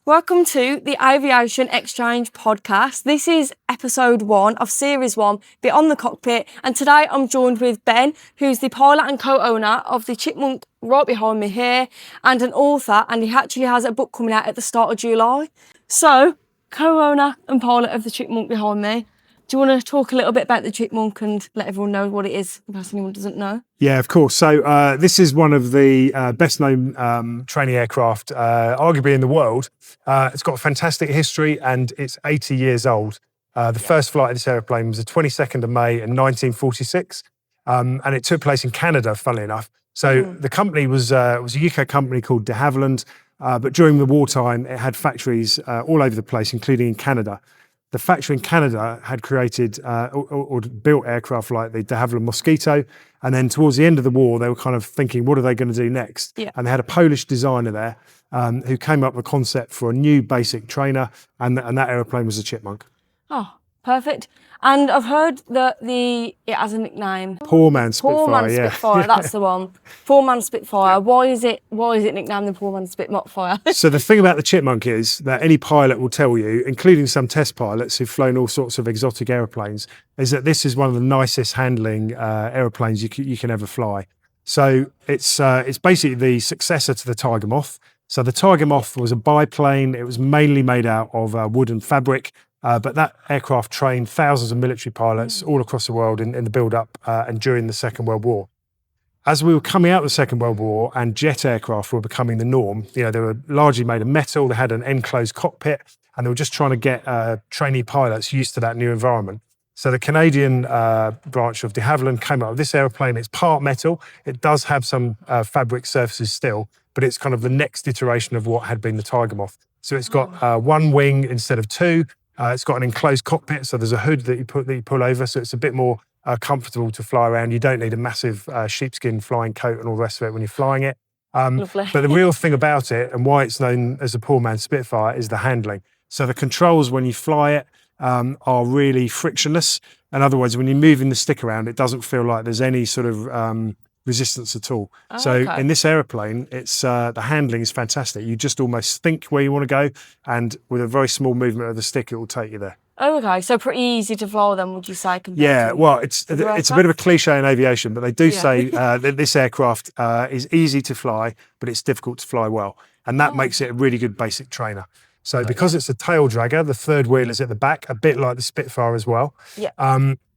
Welcome to the Aviation Exchange podcast. This is episode 1 of series 1, Beyond The Cockpit. And today I'm joined with Ben, who's the pilot and co-owner of the Chipmunk right behind me here, and an author, and he actually has a book coming out at the start of July. So, co-owner and pilot of the Chipmunk behind me. Do you want to talk a little bit about the Chipmunk and let everyone know what it is, in case anyone doesn't know? Yeah, of course. So this is one of the best-known training aircraft, arguably in the world. It's got a fantastic history and it's 80 years old. The first flight of this airplane was the 22nd of May in 1946, and it took place in Canada, funnily enough. So the company was a UK company called de Havilland, but during the wartime, it had factories all over the place, including in Canada. The factory in Canada had created or built aircraft like the de Havilland Mosquito. And then towards the end of the war, they were kind of thinking, what are they going to do next? Yeah. And they had a Polish designer there who came up with a concept for a new basic trainer. And that aeroplane was the Chipmunk. Oh, perfect. And I've heard that it has a nickname. Poor Man Spitfire. Poor Man Spitfire, that's the one. Poor Man Spitfire. Why is it nicknamed the Poor Man Spitfire? So the thing about the Chipmunk is that any pilot will tell you, including some test pilots who've flown all sorts of exotic aeroplanes, is that this is one of the nicest handling aeroplanes you can ever fly. So it's basically the successor to the Tiger Moth. So the Tiger Moth was a biplane. It was mainly made out of wood and fabric. But that aircraft trained thousands of military pilots all across the world in the build-up and during the Second World War. As we were coming out of the Second World War and jet aircraft were becoming the norm, they were largely made of metal, they had an enclosed cockpit, and they were just trying to get trainee pilots used to that new environment. So the Canadian branch of de Havilland came up with this airplane. It's part metal. It does have some fabric surfaces still, but it's kind of the next iteration of what had been the Tiger Moth. So it's got one wing instead of two. It's got an enclosed cockpit, so there's a hood that you pull over, so it's a bit more comfortable to fly around. You don't need a massive sheepskin flying coat and all the rest of it when you're flying it. But the real thing about it, and why it's known as a Poor Man Spitfire, is the handling. So the controls when you fly it are really frictionless. In other words, when you're moving the stick around, it doesn't feel like there's any sort of resistance at all. In this aeroplane, it's the handling is fantastic. You just almost think where you want to go, and with a very small movement of the stick, it will take you there. Oh, okay. So pretty easy to fly then, would you say? Well, it's a bit of a cliche in aviation, but they do say that this aircraft is easy to fly, but it's difficult to fly well. And that makes it a really good basic trainer. So because it's a tail dragger, the third wheel is at the back, a bit like the Spitfire as well. Yeah.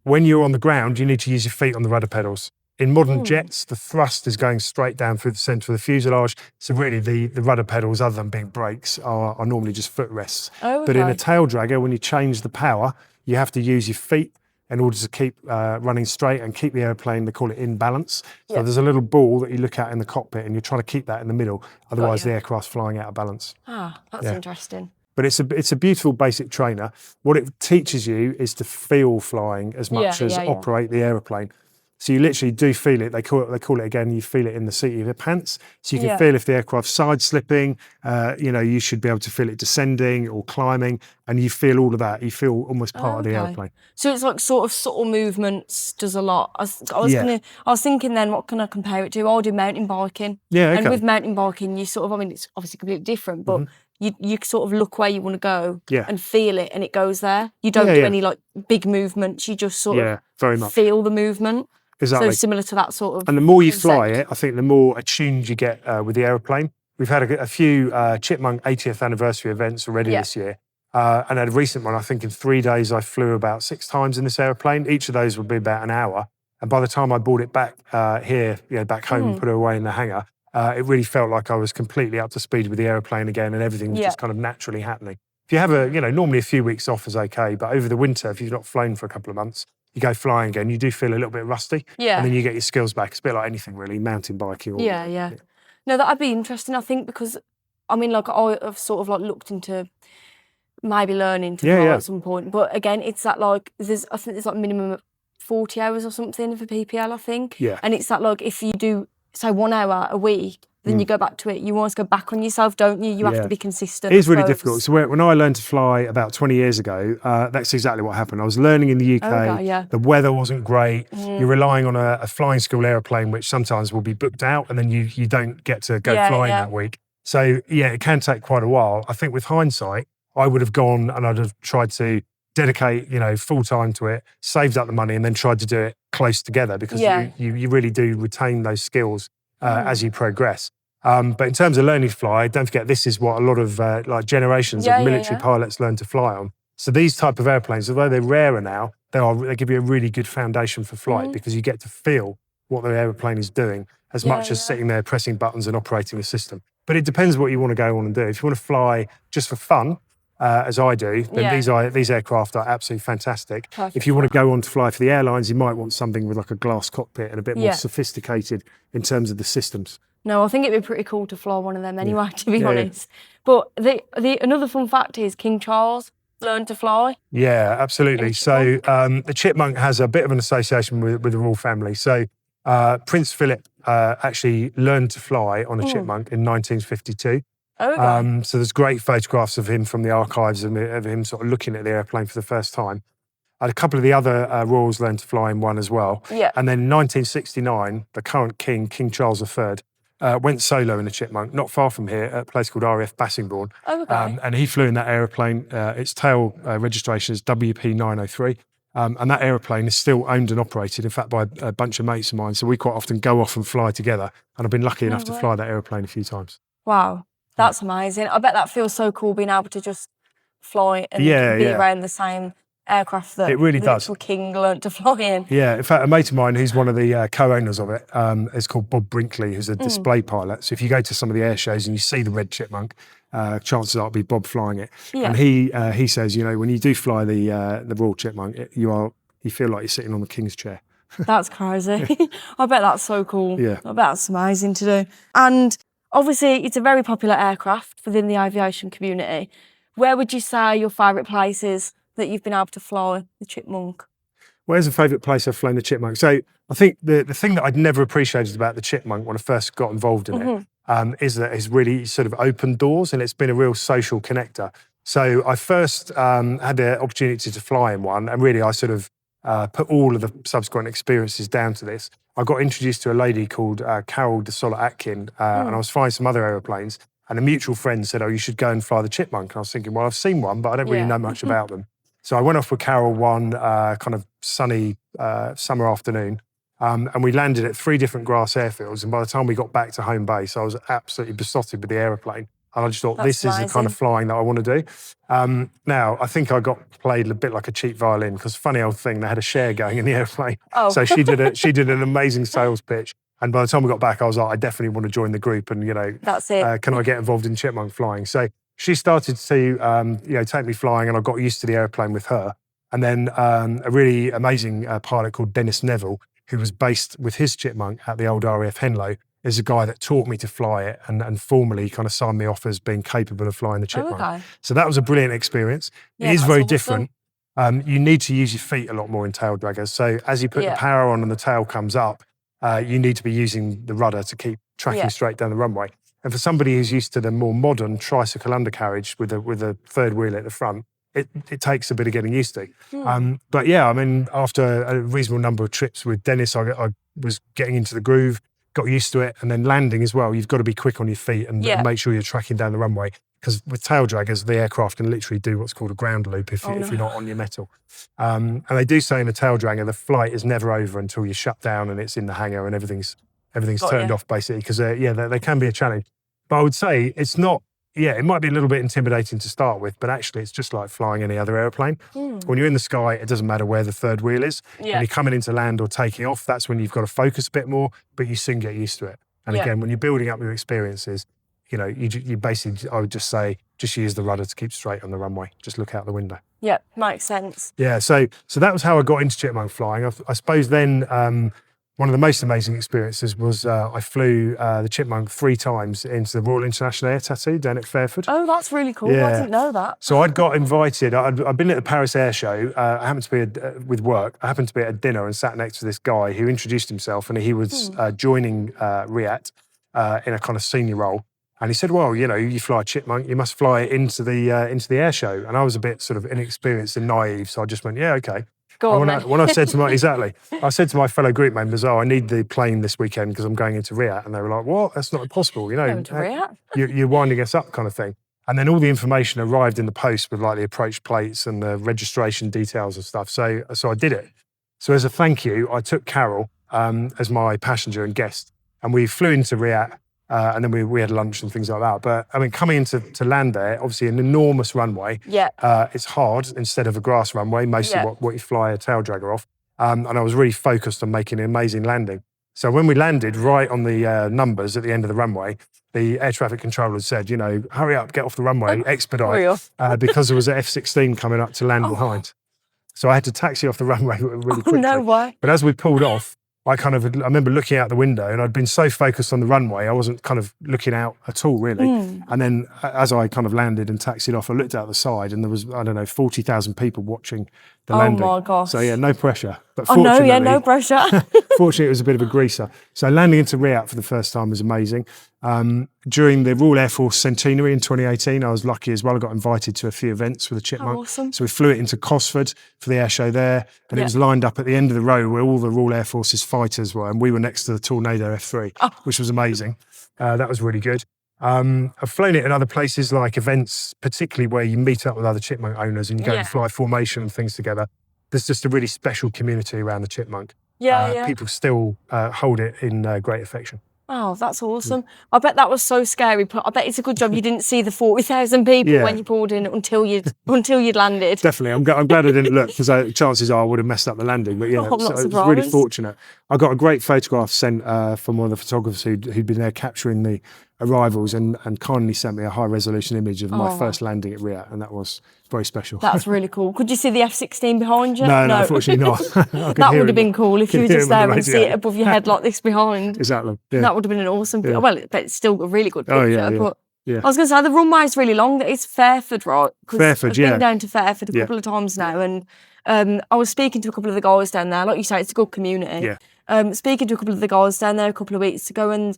When you're on the ground, you need to use your feet on the rudder pedals. In modern jets, the thrust is going straight down through the centre of the fuselage. So really the rudder pedals, other than being brakes, are normally just footrests. Oh, okay. But in a tail dragger, when you change the power, you have to use your feet in order to keep running straight and keep the airplane, they call it in balance. So there's a little ball that you look at in the cockpit and you're trying to keep that in the middle. Otherwise, the aircraft's flying out of balance. Ah, that's interesting. But it's a beautiful basic trainer. What it teaches you is to feel flying as much as operate the aeroplane. So you literally do feel it. They call it again. You feel it in the seat of your pants. So you can feel if the aircraft's side slipping. You should be able to feel it descending or climbing, and you feel all of that. You feel almost part of the airplane. So it's like sort of subtle movements. Does a lot. I was thinking then, what can I compare it to? I'll do mountain biking. Yeah, okay. And with mountain biking, you sort of, it's obviously completely different, but you sort of look where you want to go and feel it, and it goes there. You don't do any like big movements. You just sort of very much feel the movement. Exactly. So similar to that sort of. And the more you fly it, I think the more attuned you get with the aeroplane. We've had a few Chipmunk 80th anniversary events already this year. And a recent one, I think in 3 days, I flew about 6 times in this aeroplane. Each of those would be about an hour. And by the time I brought it back here, back home and put it away in the hangar, it really felt like I was completely up to speed with the aeroplane again, and everything was just kind of naturally happening. If you have normally a few weeks off is okay, but over the winter, if you've not flown for a couple of months, you go flying again, you do feel a little bit rusty. Yeah. And then you get your skills back. It's a bit like anything really, mountain biking. Or, No, that'd be interesting, I think, because, I've sort of like looked into maybe learning to fly at some point. But again, it's that like, I think there's like minimum of 40 hours or something for PPL, I think. Yeah. And it's that like, if you do, say 1 hour a week, then you go back to it. You always go back on yourself, don't you? You have to be consistent. It is really difficult. So when I learned to fly about 20 years ago, that's exactly what happened. I was learning in the UK. The weather wasn't great. You're relying on a flying school aeroplane, which sometimes will be booked out, and then you don't get to go flying that week. So yeah, it can take quite a while. I think with hindsight, I would have gone and I'd have tried to dedicate, full time to it, saved up the money, and then tried to do it close together because Yeah. you really do retain those skills as you progress. But in terms of learning to fly, don't forget this is what a lot of like generations of military pilots learn to fly on. So these type of airplanes, although they're rarer now, they give you a really good foundation for flight because you get to feel what the airplane is doing as much as sitting there pressing buttons and operating the system. But it depends what you want to go on and do. If you want to fly just for fun, as I do, then these aircraft are absolutely fantastic. Perfect. If you want to go on to fly for the airlines, you might want something with like a glass cockpit and a bit more sophisticated in terms of the systems. No, I think it'd be pretty cool to fly one of them anyway, to be honest. But the another fun fact is King Charles learned to fly. Yeah, absolutely. So the Chipmunk has a bit of an association with the royal family. So Prince Philip actually learned to fly on a Chipmunk in 1952. Okay. So there's great photographs of him from the archives of him sort of looking at the airplane for the first time. A couple of the other royals learned to fly in one as well. Yeah. And then in 1969, the current king, King Charles III, went solo in a Chipmunk, not far from here, at a place called RAF Bassingbourne. Okay. And he flew in that aeroplane. Its tail registration is WP903. And that aeroplane is still owned and operated, in fact, by a bunch of mates of mine. So we quite often go off and fly together. And I've been lucky enough to fly that aeroplane a few times. Wow, that's amazing. I bet that feels so cool being able to just fly and be around the same aircraft that it really the does. little king learnt to fly in. Yeah, in fact, a mate of mine who's one of the co-owners of it is called Bob Brinkley, who's a display pilot. So if you go to some of the air shows and you see the red Chipmunk, chances are it'll be Bob flying it. Yeah. And he says, when you do fly the Royal Chipmunk, you feel like you're sitting on the king's chair. That's crazy. I bet that's so cool. Yeah. I bet that's amazing to do. And obviously, it's a very popular aircraft within the aviation community. Where would you say your favourite place is that you've been able to fly the Chipmunk? Where's a favourite place I've flown the Chipmunk? So I think the thing that I'd never appreciated about the Chipmunk when I first got involved in it is that it's really sort of opened doors and it's been a real social connector. So I first had the opportunity to fly in one, and really I sort of put all of the subsequent experiences down to this. I got introduced to a lady called Carol de Sola Atkin, and I was flying some other aeroplanes, and a mutual friend said, "Oh, you should go and fly the Chipmunk." And I was thinking, well, I've seen one, but I don't really know much about them. So I went off with Carol one kind of sunny summer afternoon, and we landed at 3 different grass airfields. And by the time we got back to home base, I was absolutely besotted with the aeroplane. And I just thought, this is the kind of flying that I want to do. Now, I think I got played a bit like a cheap violin because, funny old thing, they had a share going in the airplane. Oh. So she did an amazing sales pitch. And by the time we got back, I was like, I definitely want to join the group. And, that's it. Can I get involved in Chipmunk flying? So she started to, take me flying, and I got used to the airplane with her. And then a really amazing pilot called Dennis Neville, who was based with his Chipmunk at the old RAF Henlow, is a guy that taught me to fly it and formally kind of signed me off as being capable of flying the Chipmunk. Okay. So that was a brilliant experience. Yeah, it is very awesome. different. You need to use your feet a lot more in tail draggers. So as you put the power on and the tail comes up, you need to be using the rudder to keep tracking straight down the runway. And for somebody who's used to the more modern tricycle undercarriage with a third wheel at the front, it takes a bit of getting used to. But yeah, I mean, after a reasonable number of trips with Dennis, I was getting into the groove, got used to it, and then landing as well. You've got to be quick on your feet and make sure you're tracking down the runway, because with tail draggers, the aircraft can literally do what's called a ground loop if you're not on your metal. And they do say in the tail dragger, the flight is never over until you shut down and it's in the hangar and everything's turned off, basically, because they can be a challenge. But I would say it's not. Yeah, it might be a little bit intimidating to start with, but actually it's just like flying any other airplane. When you're in the sky, it doesn't matter where the third wheel is. When you're coming into land or taking off, that's when you've got to focus a bit more, but you soon get used to it. And again, when you're building up your experiences, you basically, I would just say, just use the rudder to keep straight on the runway. Just look out the window. Yeah, makes sense. Yeah, so that was how I got into Chipmunk flying. I suppose then one of the most amazing experiences was I flew the Chipmunk 3 times into the Royal International Air Tattoo down at Fairford. Oh, that's really cool. I didn't know that. So I'd got invited. I'd been at the Paris Air Show. I happened to be with work. I happened to be at a dinner and sat next to this guy who introduced himself, and he was joining RIAT in a kind of senior role. And he said, well, you fly a Chipmunk, you must fly it into the air show. And I was a bit sort of inexperienced and naive, so I just went, yeah, okay. Go on, then. When I said to I said to my fellow group members, I need the plane this weekend because I'm going into Riyadh. And they were like, what? That's not possible. Going to Riyadh? You're winding us up kind of thing. And then all the information arrived in the post with like the approach plates and the registration details and stuff. So I did it. So as a thank you, I took Carol as my passenger and guest. And we flew into Riyadh. And then we had lunch and things like that. But I mean, coming into to land there, obviously an enormous runway. Yeah. It's hard instead of a grass runway, mostly what you fly a tail dragger off. And I was really focused on making an amazing landing. So when we landed right on the numbers at the end of the runway, the air traffic controller said, hurry up, get off the runway, expedite, because there was an F-16 coming up to land behind. So I had to taxi off the runway really quickly. No way. But as we pulled off, I remember looking out the window and I'd been so focused on the runway, I wasn't kind of looking out at all, really. And then as I kind of landed and taxied off, I looked out the side and there was, 40,000 people watching the landing. Oh my gosh. So yeah, no pressure. But no pressure. Fortunately, it was a bit of a greaser. So landing into Riyadh for the first time was amazing. During the Royal Air Force Centenary in 2018, I was lucky as well. I got invited to a few events with the Chipmunk. Oh, awesome. So we flew it into Cosford for the air show there. And it was lined up at the end of the row where all the Royal Air Force's fighters were. And we were next to the Tornado F3, which was amazing. That was really good. I've flown it in other places like events, particularly where you meet up with other Chipmunk owners and you go and fly formation and things together. There's just a really special community around the Chipmunk. People still hold it in great affection. Oh, that's awesome. I bet that was so scary, but I bet it's a good job you didn't see the 40,000 people when you pulled in until you'd landed. Definitely. I'm glad I didn't look because chances are I would have messed up the landing. But I'm not I was surprised. really fortunate. I got a great photograph sent from one of the photographers who'd been there capturing the arrivals and kindly sent me a high resolution image of my first landing at Riyadh, and that was very special. That's really cool. Could you see the F-16 behind you? No, unfortunately not. That would have been cool if you were just there and see it above your head like this behind. Exactly. Yeah. That would have been an awesome picture. Well, but it's still a really good picture. But yeah. I was going to say, the runway is really long. It's Fairford, right? Fairford, I've been down to Fairford a couple of times now, and I was speaking to a couple of the guys down there. Like you say, it's a good community. Yeah. Speaking to a couple of the guys down there a couple of weeks ago, and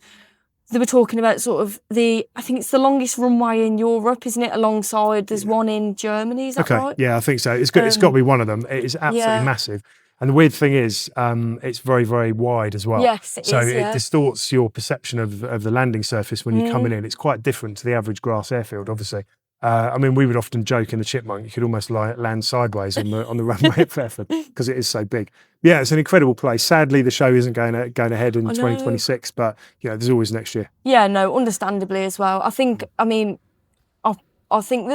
they were talking about sort of I think it's the longest runway in Europe, isn't it? Alongside, there's one in Germany, is that right? Yeah, I think so. It's got to be one of them. It is absolutely massive. And the weird thing is, it's very, very wide as well. Yes, it distorts your perception of the landing surface when you're coming in. It's quite different to the average grass airfield, obviously. We would often joke in the Chipmunk, you could almost land sideways on the runway at Fairford because it is so big. Yeah, it's an incredible place. Sadly, the show isn't going ahead in 2026, but there's always next year. Yeah, no, understandably as well. I think that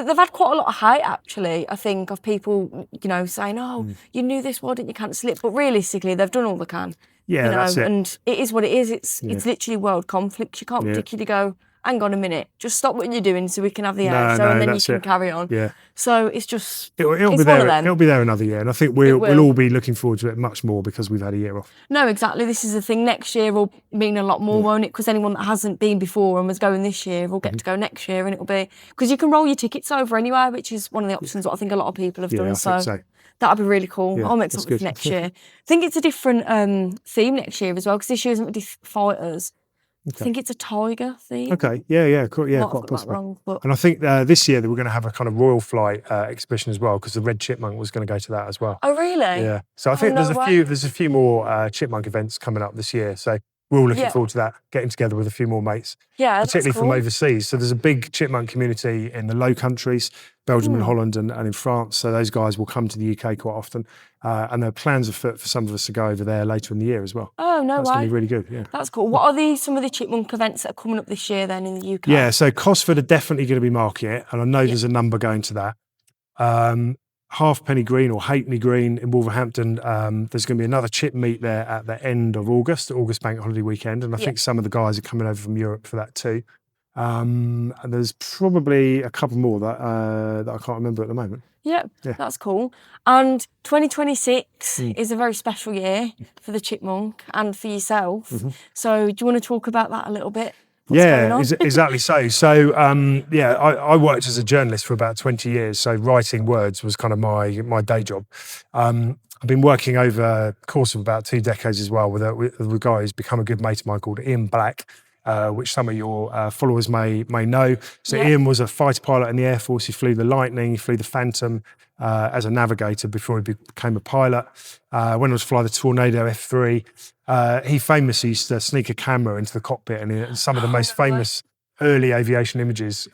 they've had quite a lot of hate, actually, I think, of people, saying, you knew this, why didn't you cancel it? But realistically, they've done all they can. Yeah, that's it. And it is what it is. It's literally world conflict. You can't particularly go, hang on a minute, just stop what you're doing so we can have the air show and then you can carry on. Yeah. So it's just, it'll be there. It'll be there another year. And I think we'll all be looking forward to it much more because we've had a year off. No, exactly. This is the thing. Next year will mean a lot more, won't it? Because anyone that hasn't been before and was going this year will get to go next year, and it'll be, because you can roll your tickets over anyway, which is one of the options that I think a lot of people have done. I think so. That'd be really cool. Yeah, I'm excited for next year. I think it's a different theme next year as well, because this year isn't with fighters. Okay. I think it's a tiger theme. Okay, cool. Quite possible. Wrong, but... And I think this year that we're going to have a kind of royal flight exhibition as well, because the Red Chipmunk was going to go to that as well. Oh, really? Yeah. So I think there's a few more Chipmunk events coming up this year. So we're all looking forward to that, getting together with a few more mates. Yeah, particularly from overseas. So there's a big Chipmunk community in the Low Countries, Belgium and Holland and in France. So those guys will come to the UK quite often. And there are plans afoot for some of us to go over there later in the year as well. Oh, no way. That's going to be really good, yeah. That's cool. What are some of the Chipmunk events that are coming up this year then in the UK? Yeah, so Cosford are definitely going to be marking it. And I know there's a number going to that. Halfpenny Green or Halfpenny Green in Wolverhampton, there's going to be another chip meet there at the end of August Bank Holiday weekend. And I think some of the guys are coming over from Europe for that too. And there's probably a couple more that I can't remember at the moment. Yeah, that's cool. And 2026 is a very special year for the Chipmunk and for yourself. So do you want to talk about that a little bit? Exactly so. So, I worked as a journalist for about 20 years. So writing words was kind of my day job. I've been working over the course of about 2 decades as well with a guy who's become a good mate of mine called Ian Black. which some of your followers may know. So Yeah. Ian was a fighter pilot in the Air Force. He flew the Lightning, he flew the Phantom as a navigator before he became a pilot. When I was flying the Tornado F3, he famously used to sneak a camera into the cockpit, and some of the most famous early aviation images,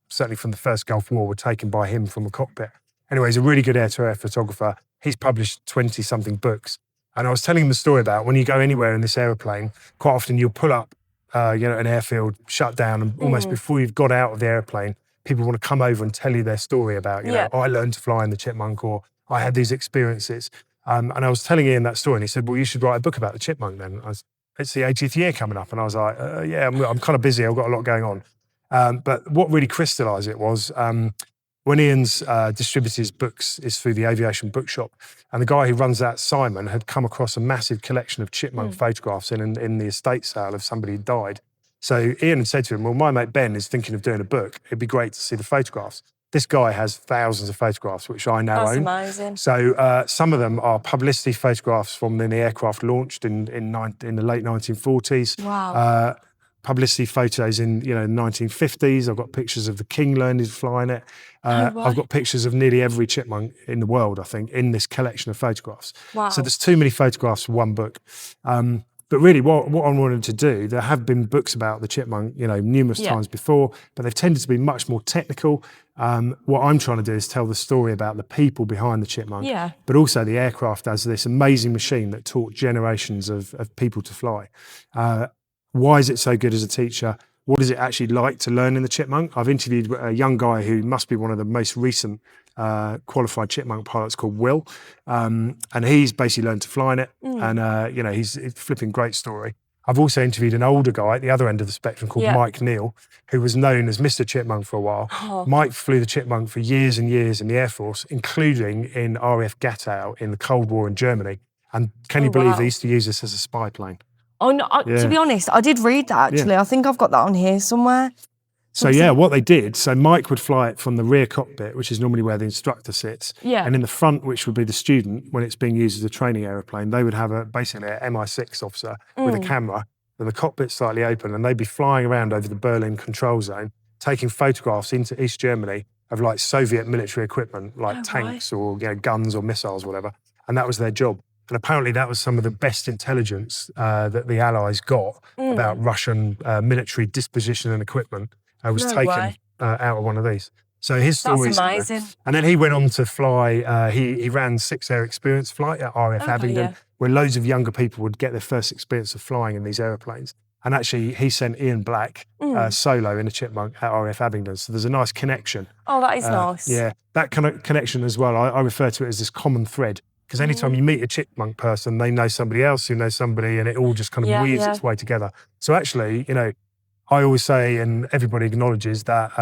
certainly from the first Gulf War, were taken by him from the cockpit. Anyway, he's a really good air-to-air photographer. He's published 20-something books. And I was telling him the story about when you go anywhere in this aeroplane, quite often you'll pull up, an airfield, shut down, and almost before you've got out of the airplane, people want to come over and tell you their story about, I learned to fly in the Chipmunk, or I had these experiences. And I was telling Ian that story, and he said, well, you should write a book about the Chipmunk then. It's the 80th year coming up. And I was like, I'm kind of busy. I've got a lot going on. But what really crystallised it was when Ian's distributed his books is through the Aviation Bookshop, and the guy who runs that, Simon, had come across a massive collection of chipmunk photographs in the estate sale of somebody who died. So Ian had said to him, well, my mate Ben is thinking of doing a book. It'd be great to see the photographs. This guy has thousands of photographs, which I now own. That's amazing. So some of them are publicity photographs from when the aircraft launched in the late 1940s. Wow. Publicity photos in the 1950s. I've got pictures of the King learning to fly in it. I've got pictures of nearly every chipmunk in the world, I think, in this collection of photographs. Wow. So there's too many photographs for one book. But really, what I wanted to do, there have been books about the chipmunk, numerous times before, but they've tended to be much more technical. What I'm trying to do is tell the story about the people behind the chipmunk, but also the aircraft as this amazing machine that taught generations of people to fly. Why is it so good as a teacher? What is it actually like to learn in the Chipmunk? I've interviewed a young guy who must be one of the most recent qualified Chipmunk pilots called Will. And he's basically learned to fly in it. And, he's a flipping great story. I've also interviewed an older guy at the other end of the spectrum called Mike Neal, who was known as Mr. Chipmunk for a while. Mike flew the Chipmunk for years and years in the Air Force, including in RAF Gatow in the Cold War in Germany. And can you believe they used to use this as a spy plane? Oh, no, to be honest, I did read that actually. I think I've got that on here somewhere. So what they did, so Mike would fly it from the rear cockpit, which is normally where the instructor sits. And in the front, which would be the student, when it's being used as a training aeroplane, they would have basically an MI6 officer with a camera, and the cockpit slightly open, and they'd be flying around over the Berlin control zone, taking photographs into East Germany of like Soviet military equipment, like tanks or guns or missiles, whatever. And that was their job. And apparently that was some of the best intelligence that the Allies got about Russian military disposition and equipment was taken out of one of these. So his story is amazing. And then he went on to fly, he ran 6 air experience flight at RAF Abingdon, where loads of younger people would get their first experience of flying in these aeroplanes. And actually he sent Ian Black solo in a Chipmunk at RAF Abingdon. So there's a nice connection. Oh, that is nice. Yeah, that kind of connection as well, I refer to it as this common thread. Because anytime you meet a chipmunk person, they know somebody else who knows somebody, and it all just kind of weaves its way together. So actually, I always say, and everybody acknowledges that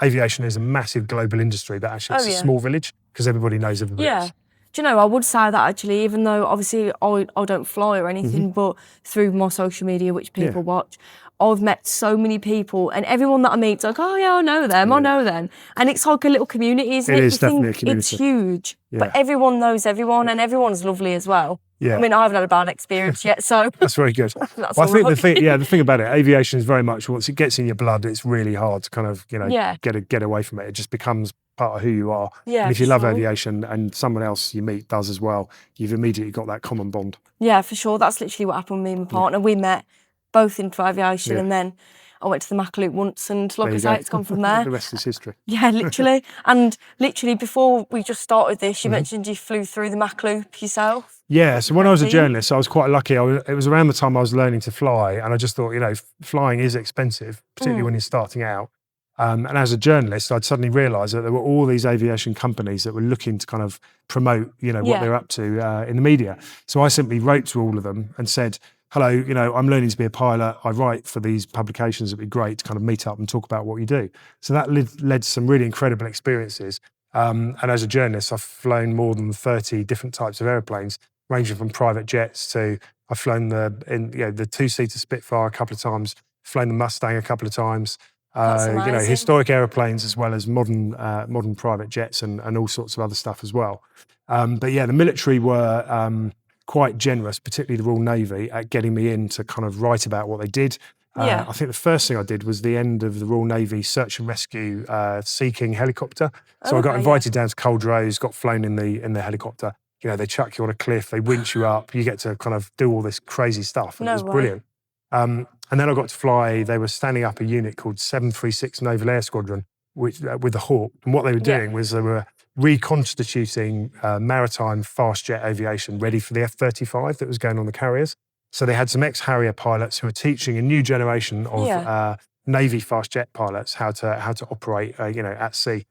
aviation is a massive global industry, but actually it's a small village because everybody knows everybody else. Do you know, I would say that actually, even though obviously I don't fly or anything, but through my social media, which people watch, I've met so many people, and everyone that I meet's like, oh yeah, I know them. And it's like a little community, isn't it? It is definitely a community. It's huge, but everyone knows everyone, and everyone's lovely as well. I mean, I haven't had a bad experience yet, so that's very good. I think the thing about it, aviation is very much once it gets in your blood, it's really hard to kind of get away from it. It just becomes part of who you are. And if you love aviation and someone else you meet does as well, you've immediately got that common bond. Yeah, for sure. That's literally what happened with me and my partner. We met both into aviation, and then I went to the Mach Loop once, and like I say, it's gone from there. The rest is history. Yeah, literally. And literally before we just started this, you mentioned you flew through the Mach Loop yourself. Yeah, so when I was a journalist, I was quite lucky. It was around the time I was learning to fly, and I just thought, flying is expensive, particularly when you're starting out. And as a journalist, I'd suddenly realised that there were all these aviation companies that were looking to kind of promote, what they're up to in the media. So I simply wrote to all of them and said, hello, I'm learning to be a pilot. I write for these publications. It'd be great to kind of meet up and talk about what you do. So that led to some really incredible experiences. And as a journalist, I've flown more than 30 different types of airplanes, ranging from private jets to I've flown the 2-seater Spitfire a couple of times, flown the Mustang a couple of times. Historic airplanes as well as modern private jets and all sorts of other stuff as well. But yeah, the military were quite generous, particularly the Royal Navy, at getting me in to kind of write about what they did. Yeah. I think the first thing I did was the end of the Royal Navy search and rescue Sea-King helicopter. So I got invited down to Culdrose, got flown in the helicopter. You know, they chuck you on a cliff, they winch you up, you get to kind of do all this crazy stuff, and it was brilliant. And then I got to fly, they were standing up a unit called 736 Naval Air Squadron with the Hawk. And what they were doing was they were reconstituting maritime fast jet aviation ready for the F-35 that was going on the carriers. So they had some ex-Harrier pilots who were teaching a new generation of Navy fast jet pilots how to operate, at sea.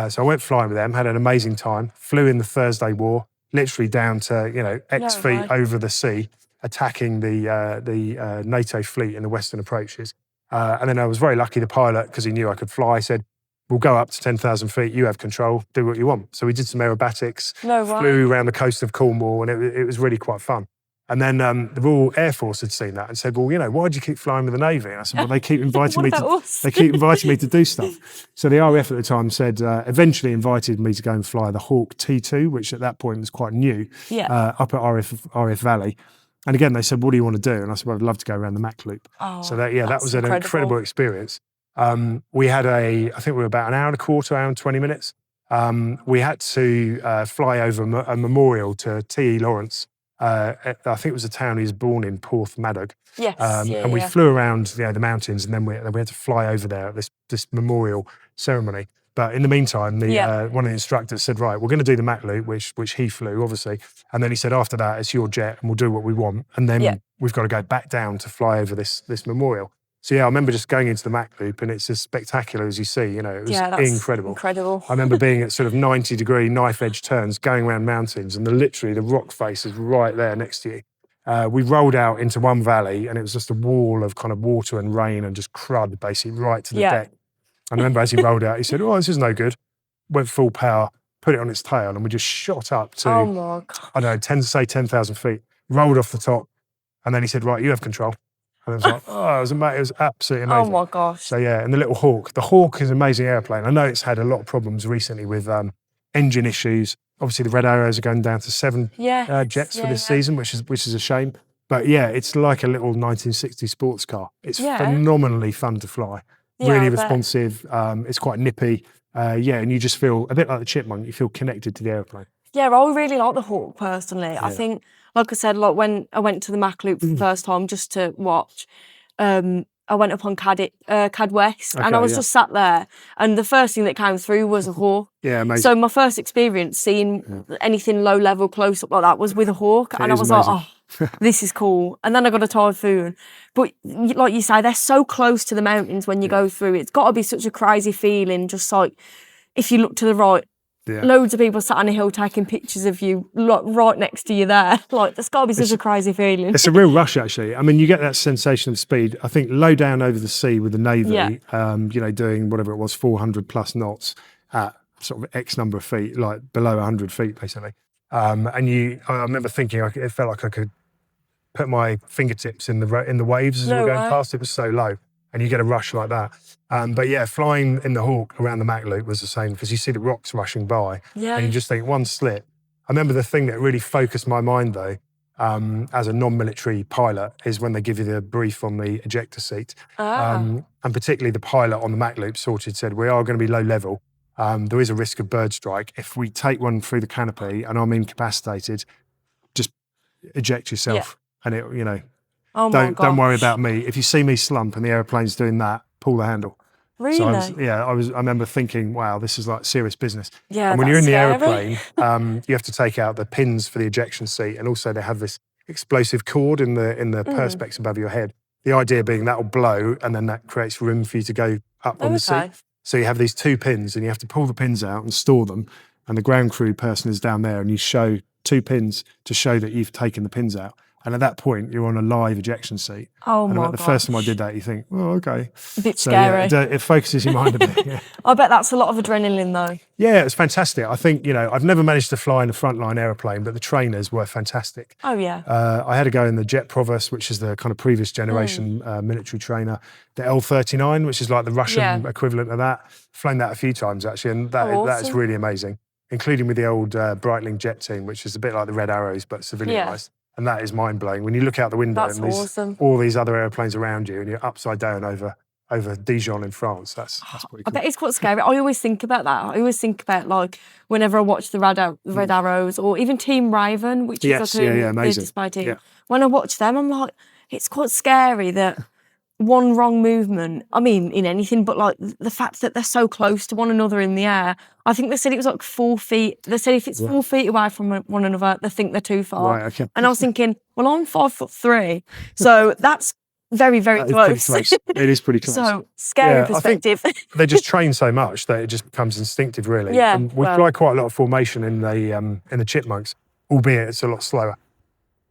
So I went flying with them, had an amazing time, flew in the Thursday War, literally down to, X feet over the sea, attacking the NATO fleet in the western approaches. And then I was very lucky, the pilot, because he knew I could fly, said, we'll go up to 10,000 feet, you have control, do what you want. So we did some aerobatics, flew around the coast of Cornwall, and it was really quite fun. And then the Royal Air Force had seen that and said, well, why do you keep flying with the Navy? And I said, well, they keep inviting me to do stuff. So the RAF at the time said, eventually invited me to go and fly the Hawk T2, which at that point was quite new, up at RF Valley. And again, they said, what do you want to do? And I said, well, I'd love to go around the Mach Loop. So that was an incredible experience. We had I think we were about an hour and a quarter, hour and 20 minutes. We had to fly over a memorial to T.E. Lawrence. I think it was a town he was born in, Porthmadog. Yes. And we flew around the mountains, and then we had to fly over there at this memorial ceremony. But in the meantime, one of the instructors said, right, we're going to do the Mach Loop, which he flew, obviously. And then he said, after that, it's your jet, and we'll do what we want. And then we've got to go back down to fly over this memorial. So I remember just going into the Mach Loop, and it's as spectacular as you see. It was incredible. I remember being at sort of 90-degree knife edge turns, going around mountains, and literally the rock face is right there next to you. We rolled out into one valley, and it was just a wall of kind of water and rain and just crud, basically, right to the deck. I remember as he rolled out, he said, "Oh, this is no good." Went full power, put it on its tail, and we just shot up to, I don't know, 10,000 feet. Rolled off the top, and then he said, "Right, you have control." And I was like, it was absolutely amazing. Oh my gosh. So and the little Hawk. The Hawk is an amazing airplane. I know it's had a lot of problems recently with engine issues. Obviously, the Red Arrows are going down to 7 jets for this season, which is a shame. But it's like a little 1960 sports car. It's phenomenally fun to fly. Really responsive. It's quite nippy. And you just feel a bit like the Chipmunk. You feel connected to the airplane. Yeah, I really like the Hawk personally. I think, like I said, like when I went to the Mach Loop for the first time just to watch, I went up on Cad West, and I was just sat there, and the first thing that came through was a Hawk. Yeah, amazing. So my first experience seeing anything low level close up like that was with a Hawk, and I was amazing. Like, this is cool. And then I got a Typhoon. But like you say, they're so close to the mountains when you go through. It's got to be such a crazy feeling, just like if you look to the right, loads of people sat on a hill taking pictures of you, like, right next to you there. Like, there's got to be such a crazy feeling. It's a real rush, actually. I mean, you get that sensation of speed. I think low down over the sea with the Navy, doing whatever it was, 400 plus knots at sort of X number of feet, like below 100 feet, basically. I remember thinking, it felt like I could put my fingertips in the waves as we were going past. It was so low, and you get a rush like that. But flying in the Hawk around the Mach Loop was the same, because you see the rocks rushing by, and you just think one slip. I remember the thing that really focused my mind, though, as a non-military pilot, is when they give you the brief on the ejector seat, and particularly the pilot on the Mach Loop said, we are going to be low level. There is a risk of bird strike. If we take one through the canopy and I'm incapacitated, just eject yourself. And it, don't worry about me. If you see me slump and the airplane's doing that, pull the handle. Really? So I remember thinking, wow, this is like serious business. Yeah, and when you're in the airplane, you have to take out the pins for the ejection seat, and also they have this explosive cord in the perspex above your head. The idea being that will blow, and then that creates room for you to go up on the seat. So you have these 2 pins, and you have to pull the pins out and store them. And the ground crew person is down there, and you show 2 pins to show that you've taken the pins out. And at that point, you're on a live ejection seat. Oh, my God. The first time I did that, you think, oh, okay. A bit scary. It focuses your mind a bit. Yeah. I bet that's a lot of adrenaline, though. Yeah, it's fantastic. I think, I've never managed to fly in a frontline aeroplane, but the trainers were fantastic. Oh, yeah. I had to go in the Jet Provost, which is the kind of previous generation military trainer. The L-39, which is like the Russian equivalent of that. Flown that a few times, actually, and that is really amazing, including with the old Breitling jet team, which is a bit like the Red Arrows, but civilianised. And that is mind-blowing. When you look out the window That's and there's awesome. all these other airplanes around you and you're upside down over Dijon in France, that's pretty I cool. bet it's quite scary. I always think about that. I always think about, like, whenever I watch the Red Arrows or even Team Raven, which is like a amazing. display team. Yeah. When I watch them, I'm like, it's quite scary that one wrong movement, I mean, in anything, but like the fact that they're so close to one another in the air. I think they said it was like 4 feet. They said if it's 4 feet away from one another, they think they're too far. Right, okay. And I was thinking, well, I'm 5'3", so that's very, very close. Pretty close. It is pretty close. So scary perspective. I think they just train so much that it just becomes instinctive, really. Yeah, And we fly quite a lot of formation in the Chipmunks, albeit it's a lot slower.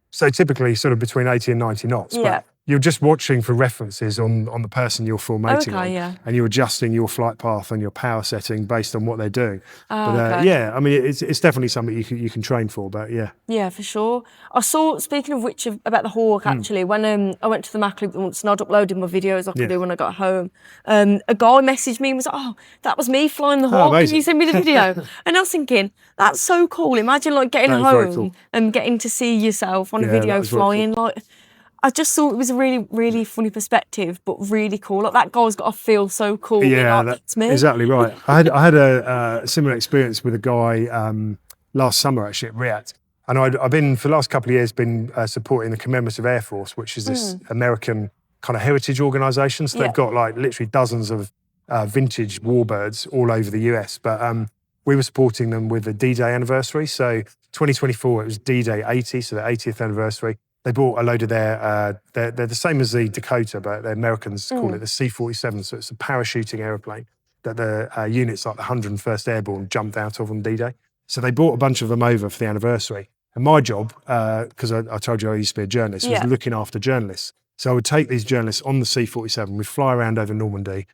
So typically sort of between 80 and 90 knots. Yeah. But you're just watching for references on the person you're formating on, and you're adjusting your flight path and your power setting based on what they're doing. Yeah, I mean, it's definitely something you can train for, but yeah. Yeah, for sure. I saw, speaking of which, about the Hawk, actually, when I went to the Mac Loop once and I'd uploaded my videos I could do when I got home, a guy messaged me and was like, oh, that was me flying the Hawk, can you send me the video? And I was thinking, that's so cool. Imagine like getting home and getting to see yourself on a video flying. Like, I just thought it was a really, really funny perspective, but really cool. Like, that guy's got to feel so cool. Yeah, that's me. Exactly right. I had a similar experience with a guy last summer actually at Riyadh, and I've been for the last couple of years supporting the Commemorative Air Force, which is this American kind of heritage organisation. So they've got like literally dozens of vintage warbirds all over the US, but we were supporting them with the D-Day anniversary. So 2024, it was D-Day 80, so the 80th anniversary. They bought a load of they're the same as the Dakota, but the Americans call it the C-47. So it's a parachuting aeroplane that the units like the 101st Airborne jumped out of on D-Day. So they brought a bunch of them over for the anniversary. And my job, because I told you I used to be a journalist, was looking after journalists. So I would take these journalists on the C-47, we'd fly around over Normandy.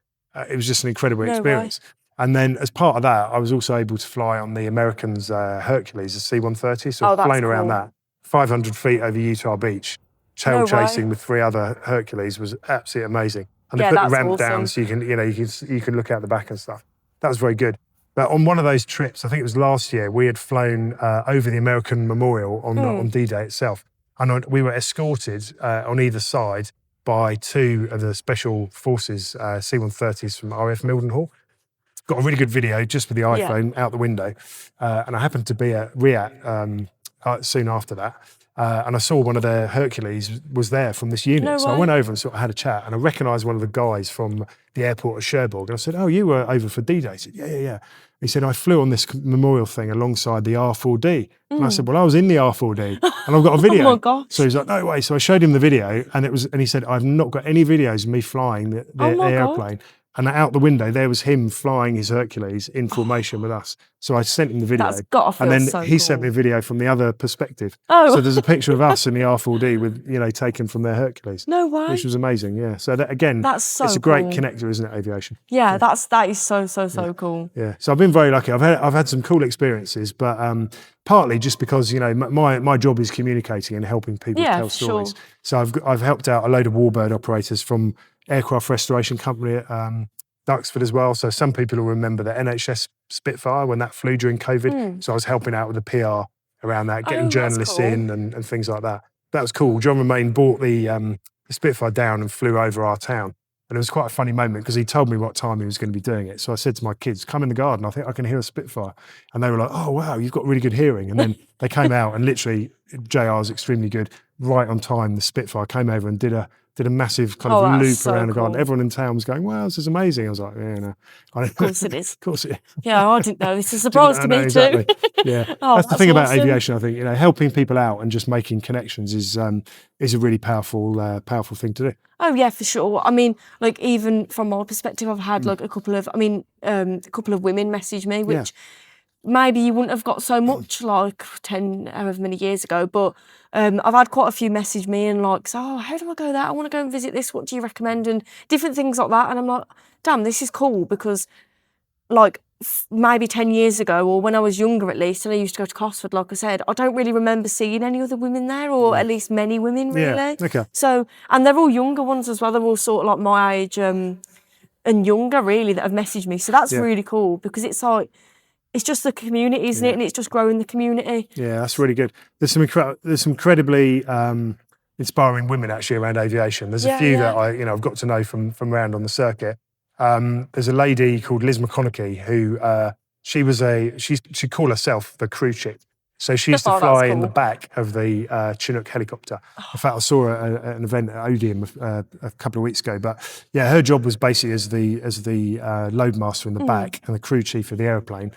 It was just an incredible experience. And then as part of that, I was also able to fly on the Americans' Hercules, the C-130. So I've flown around that. 500 feet over Utah Beach, tail chasing with 3 other Hercules was absolutely amazing. And they put the ramp down so you can look out the back and stuff. That was very good. But on one of those trips, I think it was last year, we had flown over the American Memorial on D-Day itself. And we were escorted on either side by 2 of the Special Forces C-130s from RAF Mildenhall. Got a really good video just with the iPhone out the window. And I happened to be at Riyadh soon after that. And I saw one of their Hercules was there from this unit. So I went over and sort of had a chat, and I recognised one of the guys from the airport of Cherbourg. And I said, oh, you were over for D-Day? He said, yeah. He said, I flew on this memorial thing alongside the R4D. And I said, well, I was in the R4D and I've got a video. Oh my gosh. So he's like, no way. So I showed him the video, and he said, I've not got any videos of me flying the airplane. And out the window, there was him flying his Hercules in formation with us. So I sent him the video. That's got to feel and then so he cool. sent me a video from the other perspective. Oh. So there's a picture of us in the R4D with, taken from their Hercules. No way. Which was amazing, yeah. So that, again, it's a great connector, isn't it, aviation? Yeah, that is so cool. Yeah, so I've been very lucky. I've had some cool experiences, but partly just because, my job is communicating and helping people tell stories. Sure. So I've helped out a load of warbird operators from Aircraft Restoration Company at Duxford as well. So some people will remember the NHS Spitfire when that flew during COVID. So I was helping out with the PR around that, getting journalists in and things like that. That was cool. John Romain brought the Spitfire down and flew over our town. And it was quite a funny moment because he told me what time he was going to be doing it. So I said to my kids, come in the garden, I think I can hear a Spitfire. And they were like, oh, wow, you've got really good hearing. And then they came out and literally, JR is extremely good. Right on time, the Spitfire came over and did a massive kind of loop around the garden. Everyone in town was going, wow, this is amazing. I was like, yeah, no. Of course it is. Of course it is. Yeah, I didn't know. It's a surprise to me exactly. too. Yeah. That's the thing about aviation, I think. Helping people out and just making connections is a really powerful thing to do. Oh yeah, for sure. I mean, like, even from my perspective, I've had like a couple of women message me, which maybe you wouldn't have got so much like 10 however many years ago, but I've had quite a few message me and like, so, oh, how do I go there? I want to go and visit this. What do you recommend? And different things like that. And I'm like, damn, this is cool because like maybe 10 years ago, or when I was younger at least, and I used to go to Cosford, like I said, I don't really remember seeing any other women there, or at least many women really. Yeah, okay. So, and they're all younger ones as well. They're all sort of like my age and younger really that have messaged me. So that's really cool because it's like, it's just the community, isn't it? And it's just growing the community. Yeah, that's really good. There's some incredibly inspiring women actually around aviation. There's a few that I've got to know from around on the circuit. There's a lady called Liz McConaughey who she'd call herself the crew chick. So she used to fly in the back of the Chinook helicopter. In fact, I saw her at an event at Odeon a couple of weeks ago. But yeah, her job was basically as the load master in the back and the crew chief of the aeroplane.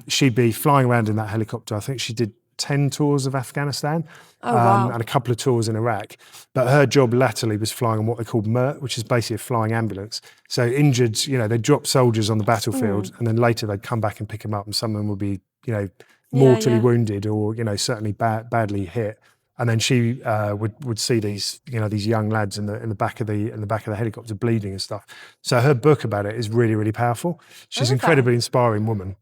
She'd be flying around in that helicopter. I think she did 10 tours of Afghanistan and a couple of tours in Iraq. But her job latterly was flying on what they called MERT, which is basically a flying ambulance. So injured, they'd drop soldiers on the battlefield and then later they'd come back and pick them up, and some of them would be, mortally wounded or, certainly badly hit. And then she would see these young lads in the back of the helicopter bleeding and stuff. So her book about it is really, really powerful. She's an incredibly inspiring woman.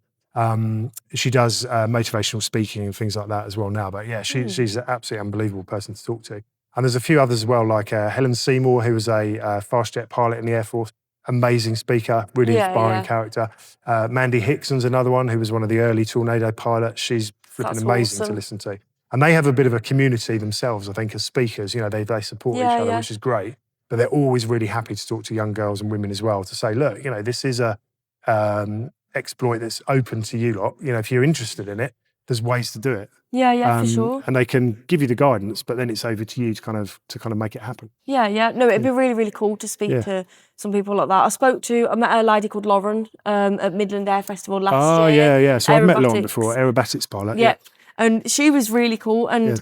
She does motivational speaking and things like that as well now. But yeah, she's an absolutely unbelievable person to talk to. And there's a few others as well, like Helen Seymour, who was a fast jet pilot in the Air Force. Amazing speaker, really inspiring character. Mandy Hickson's another one who was one of the early Tornado pilots. She's flipping amazing to listen to. And they have a bit of a community themselves, I think, as speakers. They support each other, which is great. But they're always really happy to talk to young girls and women as well, to say, look, this is a exploit that's open to you lot. If you're interested in it, there's ways to do it. Yeah, for sure. And they can give you the guidance, but then it's over to you to kind of make it happen. Yeah. No, it'd be really, really cool to speak to some people like that. I met a lady called Lauren at Midland Air Festival last year. Oh, yeah. So I've met Lauren before, aerobatics pilot. Yeah. And she was really cool. And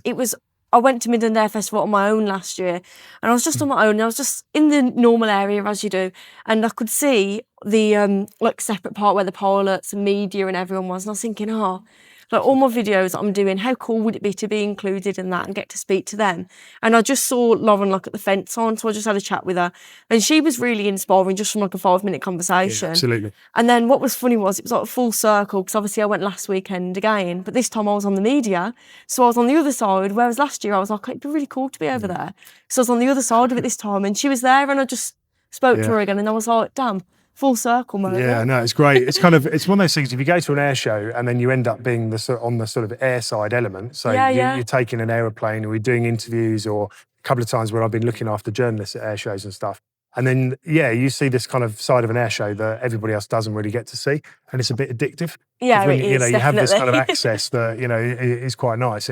I went to Midland Air Festival on my own last year, and I was just on my own. And I was just in the normal area as you do, and I could see the separate part where the pilots and media and everyone was. And I was thinking, all my videos that I'm doing, how cool would it be to be included in that and get to speak to them? And I just saw Lauren at the fence on, so I just had a chat with her. And she was really inspiring just from a 5-minute conversation. Yeah, absolutely. And then what was funny was it was a full circle, because obviously I went last weekend again, but this time I was on the media. So I was on the other side, whereas last year I was like, it'd be really cool to be over there. So I was on the other side of it this time, and she was there, and I just spoke to her again, and I was like, damn. Full circle moment. Yeah, no, it's great. It's one of those things. If you go to an air show and then you end up being on the sort of airside element, so you're taking an aeroplane, or you're doing interviews, or a couple of times where I've been looking after journalists at air shows and stuff, and then you see this kind of side of an air show that everybody else doesn't really get to see, and it's a bit addictive. Yeah, it is, you have this kind of access that is quite nice.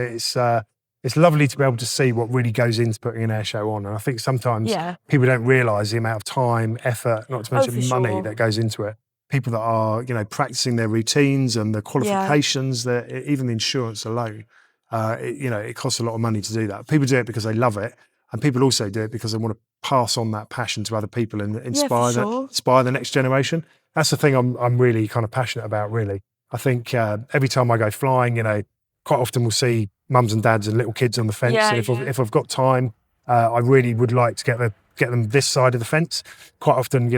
It's lovely to be able to see what really goes into putting an air show on. And I think sometimes people don't realise the amount of time, effort, not to mention money that goes into it. People that are, practicing their routines and the qualifications, that even the insurance alone, it costs a lot of money to do that. People do it because they love it. And people also do it because they want to pass on that passion to other people and inspire the next generation. That's the thing I'm really kind of passionate about, really. I think every time I go flying, quite often we'll see mums and dads and little kids on the fence. And if I've got time, I really would like to get them this side of the fence. Quite often,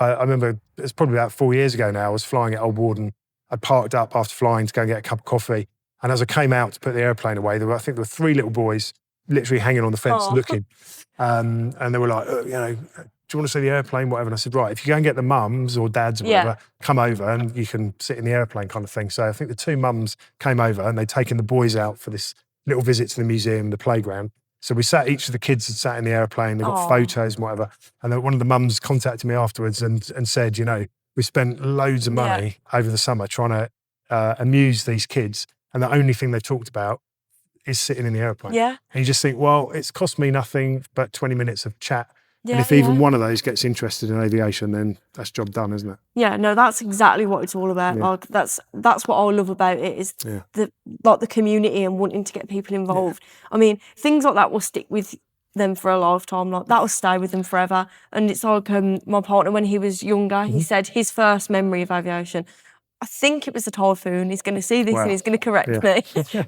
I remember it's probably about 4 years ago now, I was flying at Old Warden. I parked up after flying to go and get a cup of coffee. And as I came out to put the airplane away, I think there were 3 little boys literally hanging on the fence looking. And they were like, do you want to see the airplane, whatever? And I said, right, if you go and get the mums or dads or whatever, come over and you can sit in the airplane kind of thing. So I think the 2 mums came over and they'd taken the boys out for this little visit to the museum and the playground. So each of the kids had sat in the airplane, they got photos and whatever. And then one of the mums contacted me afterwards and said, we spent loads of money over the summer trying to amuse these kids. And the only thing they've talked about is sitting in the airplane. Yeah. And you just think, well, it's cost me nothing but 20 minutes of chat. And if even one of those gets interested in aviation, then that's job done, isn't it? Yeah, no, that's exactly what it's all about. Like that's what I love about it is the community and wanting to get people involved. I mean, things like that will stick with them for a lifetime. Like that will stay with them forever. And it's like my partner, when he was younger, he said his first memory of aviation, I think it was a typhoon. He's going to see this and he's going to correct me.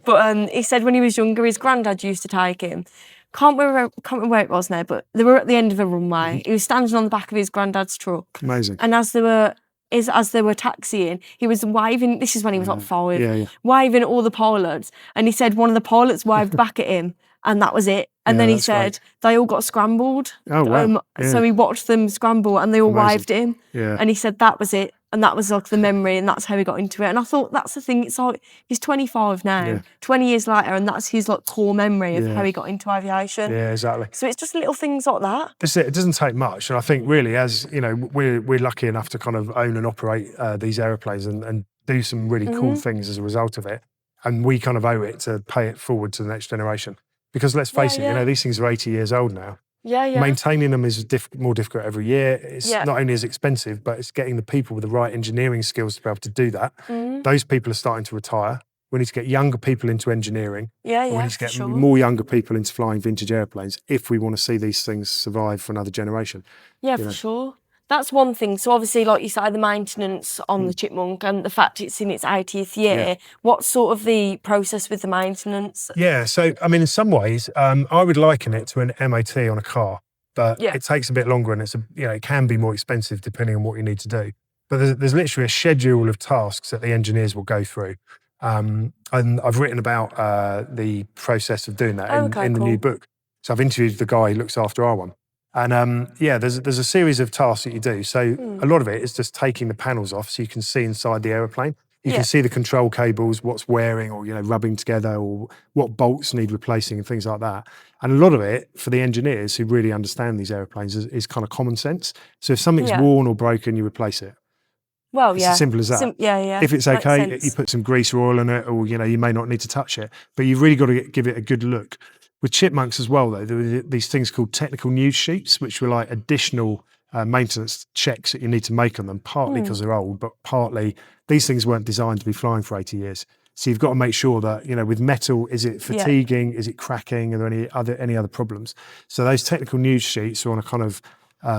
But he said when he was younger, his granddad used to take him. Can't remember where it was now, but they were at the end of a runway. He was standing on the back of his granddad's truck. Amazing. And as they were taxiing, he was waving. This is when he was like 5, waving at all the pilots. And he said one of the pilots waved back at him, and that was it. And then he said they all got scrambled. Oh wow! So he watched them scramble, and they all waved at him. Yeah. And he said that was it. And that was like the memory, and that's how he got into it. And I thought that's the thing. It's like he's 25 now, Yeah. 20 years later, and that's his like core memory of Yeah. how he got into aviation. Yeah, exactly. So it's just little things like that. That's it. It doesn't take much, and I think really, as you know, we're lucky enough to kind of own and operate these aeroplanes and do some really cool things as a result of it. And we kind of owe it to pay it forward to the next generation. Because let's face it, you know, these things are 80 years old now. Yeah. Maintaining them is more difficult every year. It's not only as expensive, but it's getting the people with the right engineering skills to be able to do that. Those people are starting to retire. We need to get younger people into engineering. We need to get more younger people into flying vintage airplanes if we want to see these things survive for another generation. Yeah, for sure. That's one thing. So obviously, like you say, the maintenance on the Chipmunk and the fact it's in its 80th year. Yeah. What's sort of the process with the maintenance? Yeah, so I mean, in some ways, I would liken it to an MOT on a car, but it takes a bit longer, and it can be more expensive depending on what you need to do. But there's literally a schedule of tasks that the engineers will go through. And I've written about the process of doing that in the new book. So I've interviewed the guy who looks after our one. And there's a series of tasks that you do. So a lot of it is just taking the panels off so you can see inside the aeroplane. You can see the control cables, what's wearing or, rubbing together, or what bolts need replacing and things like that. And a lot of it, for the engineers who really understand these aeroplanes, is kind of common sense. So if something's worn or broken, you replace it. Well, it's as simple as that. If it's okay, you put some grease or oil in it, or, you may not need to touch it. But you've really got to give it a good look. With Chipmunks as well, though, there were these things called technical news sheets, which were like additional maintenance checks that you need to make on them, partly because they're old, but partly these things weren't designed to be flying for 80 years. So you've got to make sure that, with metal, is it fatiguing? Is it cracking? Are there any other problems? So those technical news sheets are on a kind of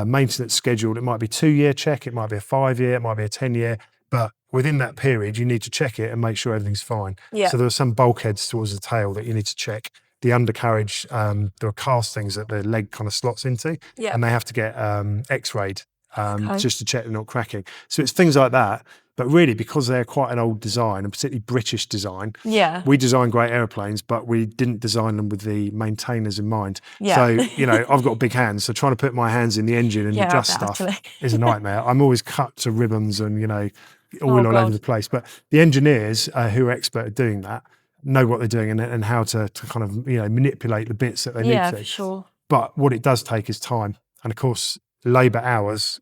maintenance schedule. It might be a 2-year check, it might be a 5-year, it might be a 10-year, but within that period, you need to check it and make sure everything's fine. So there are some bulkheads towards the tail that you need to check. The undercarriage, there are castings that the leg kind of slots into, and they have to get x-rayed just to check they're not cracking. So it's things like that. But really, because they're quite an old design, and particularly British design, we design great airplanes, but we didn't design them with the maintainers in mind. So, I've got big hands, so trying to put my hands in the engine and adjust stuff is a nightmare. I'm always cut to ribbons and, all over the place. But the engineers who are expert at doing that know what they're doing and how to kind of, manipulate the bits that they need to. Yeah, for sure. But what it does take is time. And of course, labour hours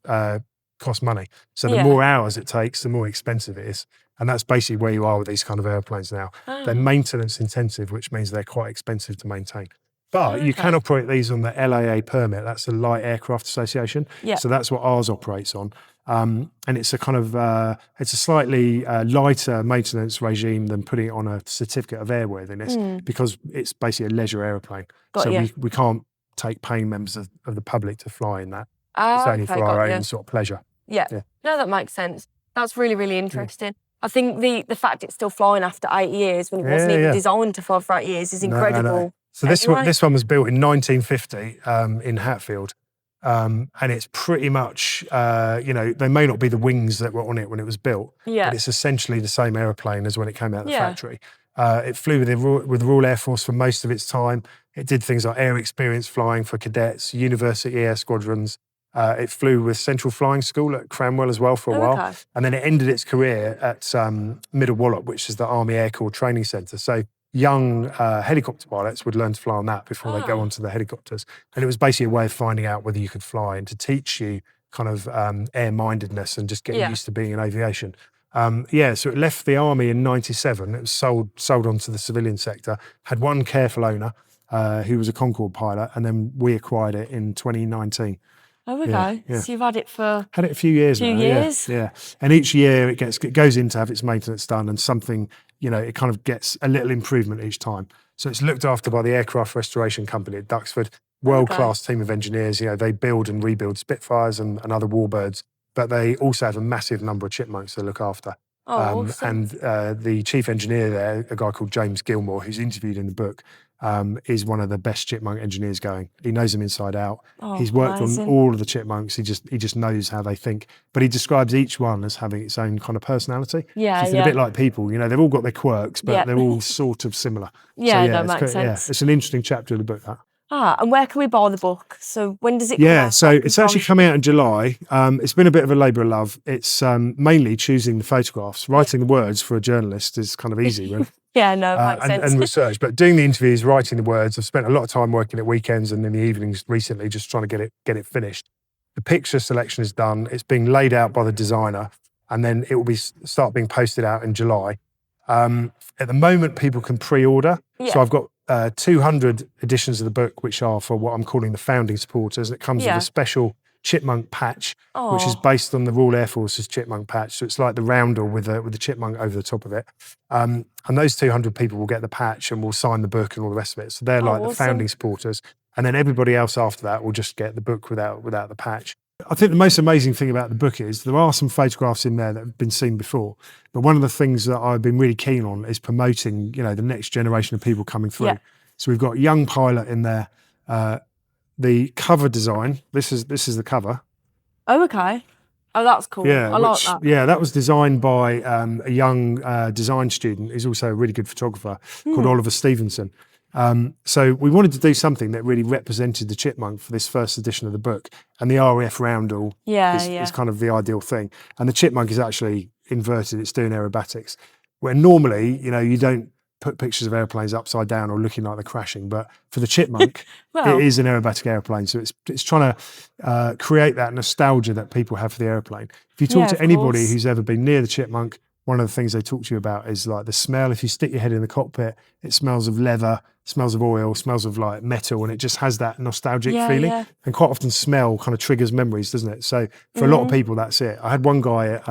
cost money. So the more hours it takes, the more expensive it is. And that's basically where you are with these kind of airplanes now. They're maintenance intensive, which means they're quite expensive to maintain. But you can operate these on the LAA permit. That's the Light Aircraft Association. So that's what ours operates on. And it's a kind of, it's a slightly lighter maintenance regime than putting it on a certificate of airworthiness because it's basically a leisure aeroplane. We can't take paying members of the public to fly in that. It's only for our own sort of pleasure. No, that makes sense. That's really, really interesting. I think the fact it's still flying after 8 years when it wasn't even designed to fly for 8 years is incredible. No. So this one was built in 1950 in Hatfield. And it's pretty much, they may not be the wings that were on it when it was built, but it's essentially the same aeroplane as when it came out of the factory. It flew with the Royal Air Force for most of its time. It did things like air experience flying for cadets, university air squadrons. It flew with Central Flying School at Cranwell as well for a while. And then it ended its career at Middle Wallop, which is the Army Air Corps Training Centre. So young helicopter pilots would learn to fly on that before they go onto the helicopters. And it was basically a way of finding out whether you could fly and to teach you kind of air-mindedness and just getting used to being in aviation. So it left the Army in 97. It was sold onto the civilian sector, had one careful owner who was a Concorde pilot, and then we acquired it in 2019. Oh, we go. So you've had it a few years now. Yeah. And each year it goes in to have its maintenance done, and something, it kind of gets a little improvement each time. So it's looked after by the Aircraft Restoration Company at Duxford, world-class team of engineers. They build and rebuild Spitfires and other Warbirds, but they also have a massive number of Chipmunks to look after. Awesome. And the chief engineer there, a guy called James Gilmore, who's interviewed in the book, is one of the best Chipmunk engineers going. He knows them inside out. He's worked on all of the Chipmunks. He just knows how they think. But he describes each one as having its own kind of personality. It's a bit like people. They've all got their quirks, but they're all sort of similar. That makes sense. It's an interesting chapter of the book, that. And where can we buy the book? So when does it come Yeah, out? so it's actually coming out in July. It's been a bit of a labour of love. It's mainly choosing the photographs. Writing the words for a journalist is kind of easy, really. Yeah, no, makes sense. And research. But doing the interviews, writing the words, I've spent a lot of time working at weekends and in the evenings recently, just trying to get it finished. The picture selection is done. It's being laid out by the designer, and then it will start being posted out in July. At the moment, people can pre-order. Yeah. So I've got 200 editions of the book, which are for what I'm calling the founding supporters. It comes with a special chipmunk patch, which is based on the Royal Air Force's chipmunk patch. So it's like the roundel with the chipmunk over the top of it. And those 200 people will get the patch and will sign the book and all the rest of it. So they're like the founding supporters. And then everybody else after that will just get the book without the patch. I think the most amazing thing about the book is there are some photographs in there that have been seen before, but one of the things that I've been really keen on is promoting, the next generation of people coming through. Yeah. So we've got a young pilot in there. The cover design, this is the cover. Oh, okay. Oh, that's cool. Yeah, I like that. Yeah, that was designed by a young design student who's also a really good photographer called Oliver Stevenson. So we wanted to do something that really represented the chipmunk for this first edition of the book, and the RAF roundel is kind of the ideal thing. And the chipmunk is actually inverted; it's doing aerobatics, where normally, you don't put pictures of airplanes upside down or looking like they're crashing. But for the chipmunk, it is an aerobatic airplane, so it's trying to create that nostalgia that people have for the airplane. If you talk to anybody who's ever been near the chipmunk, one of the things they talk to you about is like the smell. If you stick your head in the cockpit, it smells of leather, smells of oil, smells of like metal, and it just has that nostalgic feeling. Yeah. And quite often smell kind of triggers memories, doesn't it? So for a lot of people, that's it. I had one guy at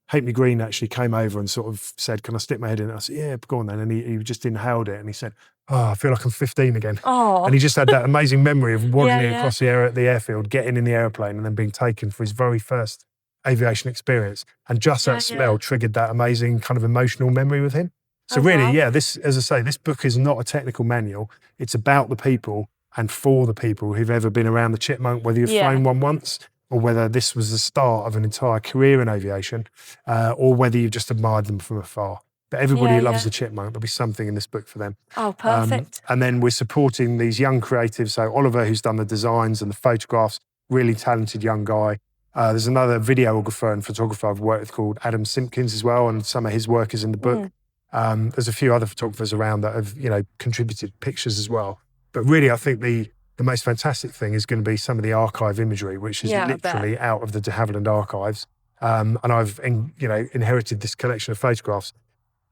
Halfpenny Green actually came over and sort of said, "Can I stick my head in it?" I said, "Yeah, go on then." And he just inhaled it and he said, "Oh, I feel like I'm 15 again." Oh. And he just had that amazing memory of waddling across the airfield, getting in the airplane and then being taken for his very first aviation experience, and just that smell triggered that amazing kind of emotional memory with him. So this, as I say, this book is not a technical manual. It's about the people and for the people who've ever been around the chipmunk, whether you've flown one once or whether this was the start of an entire career in aviation, or whether you've just admired them from afar. But everybody who loves the chipmunk, there'll be something in this book for them. Oh, perfect. And then we're supporting these young creatives. So Oliver, who's done the designs and the photographs, really talented young guy. There's another videographer and photographer I've worked with called Adam Simpkins as well, and some of his work is in the book. There's a few other photographers around that have, contributed pictures as well. But really, I think the most fantastic thing is going to be some of the archive imagery, which is literally out of the de Havilland archives. And I've, inherited this collection of photographs.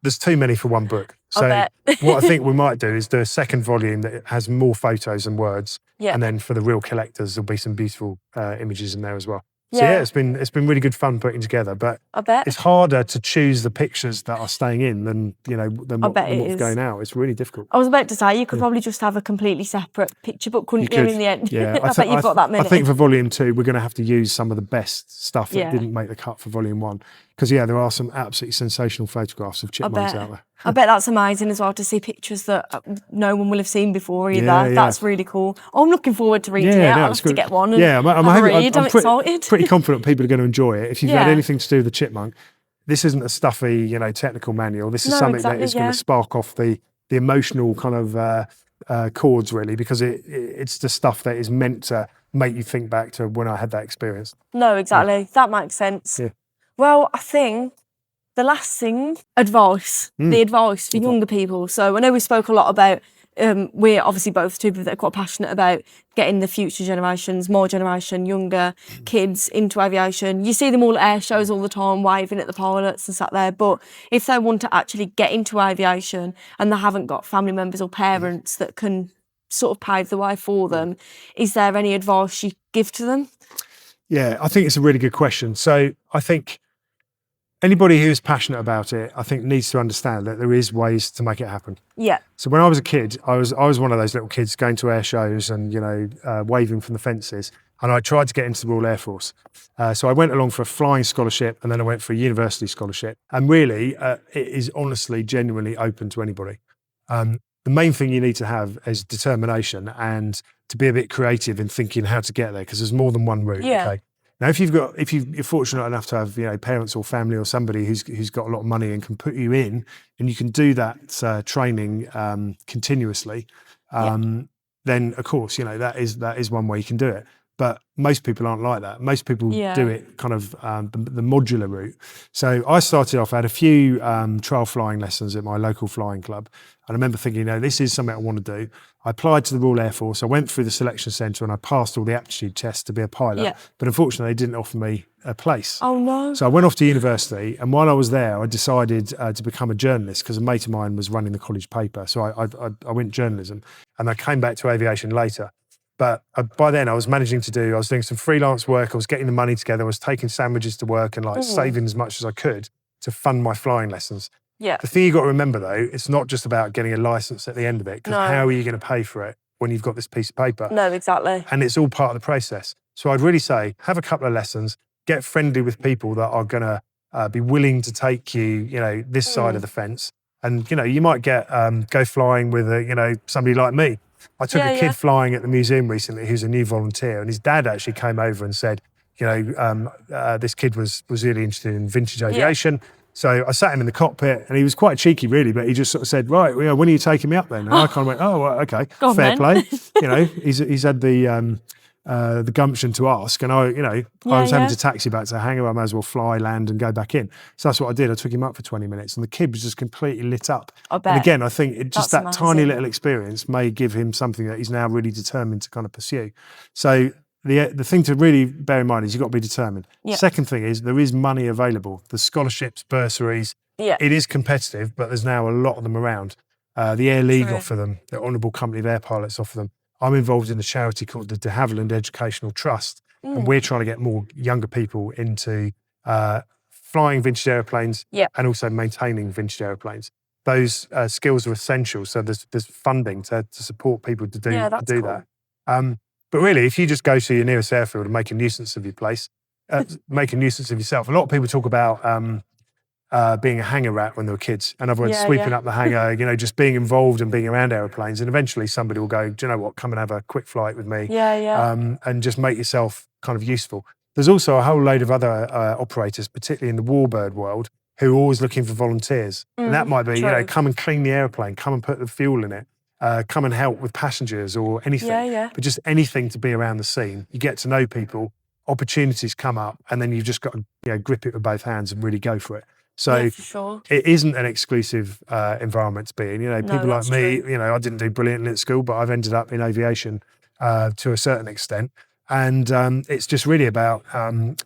There's too many for one book. So what I think we might do is do a second volume that has more photos and words. Yeah. And then for the real collectors, there'll be some beautiful images in there as well. So it's been really good fun putting together, but I bet it's harder to choose the pictures that are staying in than what's going out. It's really difficult. I was about to say you could probably just have a completely separate picture book, couldn't you? In the end, I bet you've got that many. I think for volume 2, we're going to have to use some of the best stuff that didn't make the cut for volume 1, because there are some absolutely sensational photographs of chipmunks out there. I bet that's amazing as well to see pictures that no one will have seen before either. That's really cool. I'm looking forward to reading it. I'll have to get one. I'm excited. Pretty confident people are going to enjoy it. If you've had anything to do with the chipmunk, this isn't a stuffy, technical manual. This is something that is going to spark off the emotional kind of chords, really, because it's the stuff that is meant to make you think back to when I had that experience. No, exactly. That makes sense. Yeah. Well, I think the last thing, the advice for younger people. So I know we spoke a lot about, we're obviously both two people that are quite passionate about getting the future generations, more generation, younger kids into aviation. You see them all at air shows all the time, waving at the pilots and sat there. But if they want to actually get into aviation and they haven't got family members or parents that can sort of pave the way for them, is there any advice you give to them? Yeah, I think it's a really good question. So I think anybody who's passionate about it, I think, needs to understand that there is ways to make it happen. Yeah. So when I was a kid, I was one of those little kids going to air shows and, waving from the fences. And I tried to get into the Royal Air Force. So I went along for a flying scholarship, and then I went for a university scholarship. And really, it is honestly, genuinely open to anybody. The main thing you need to have is determination and to be a bit creative in thinking how to get there, because there's more than one route. Yeah. Okay? Now, if you're fortunate enough to have, parents or family or somebody who's got a lot of money and can put you in, and you can do that training continuously, then of course, you know, that is one way you can do it. But most people aren't like that. Most people do it kind of the modular route. So I started off, I had a few trial flying lessons at my local flying club. And I remember thinking, you know, this is something I want to do. I applied to the Royal Air Force. I went through the selection centre and I passed all the aptitude tests to be a pilot. Yeah. But unfortunately, they didn't offer me a place. Oh, no. So I went off to university. And while I was there, I decided to become a journalist because a mate of mine was running the college paper. So I went journalism and I came back to aviation later. But by then I was I was doing some freelance work. I was getting the money together. I was taking sandwiches to work and like saving as much as I could to fund my flying lessons. Yeah. The thing you've got to remember though, it's not just about getting a license at the end of it, because how are you going to pay for it when you've got this piece of paper? No, exactly. And it's all part of the process. So I'd really say, have a couple of lessons, get friendly with people that are going to be willing to take you, you know, this side of the fence. And, you know, you might get, go flying with somebody like me. I took a kid flying at the museum recently who's a new volunteer, and his dad actually came over and said, you know, this kid was really interested in vintage aviation. So I sat him in the cockpit and he was quite cheeky really, but he just sort of said, right, well, when are you taking me up then? And I kind of went, oh, well, okay, fair play. You know, he's had the gumption to ask, and I was having to taxi back to the hangar. I may as well fly, land and go back in. So that's what I did. I took him up for 20 minutes and the kid was just completely lit up. I bet. And again, I think that amazing. tiny little experience may give him something that he's now really determined to kind of pursue. So the thing to really bear in mind is you've got to be determined. Second thing is there is money available. There's scholarships, bursaries. It is competitive, but there's now a lot of them around. The Air League offer them. The Honourable Company of Air Pilots offer them. I'm involved in a charity called the Havilland Educational Trust, and we're trying to get more younger people into flying vintage aeroplanes and also maintaining vintage aeroplanes. Those skills are essential. So there's funding to support people to do that. But really, if you just go to your nearest airfield and make a nuisance of your place, make a nuisance of yourself. A lot of people talk about being a hangar rat when they were kids. In other words, sweeping up the hangar, you know, just being involved and being around aeroplanes. And eventually somebody will go, do you know what, come and have a quick flight with me. And just make yourself kind of useful. There's also a whole load of other operators, particularly in the warbird world, who are always looking for volunteers. And that might be, you know, come and clean the airplane, come and put the fuel in it. Come and help with passengers or anything, but just anything to be around the scene. You get to know people, opportunities come up, and then you've just got to grip it with both hands and really go for it. So it isn't an exclusive environment to be in. You know, people like me, you know, I didn't do brilliantly at school, but I've ended up in aviation to a certain extent. And it's just really about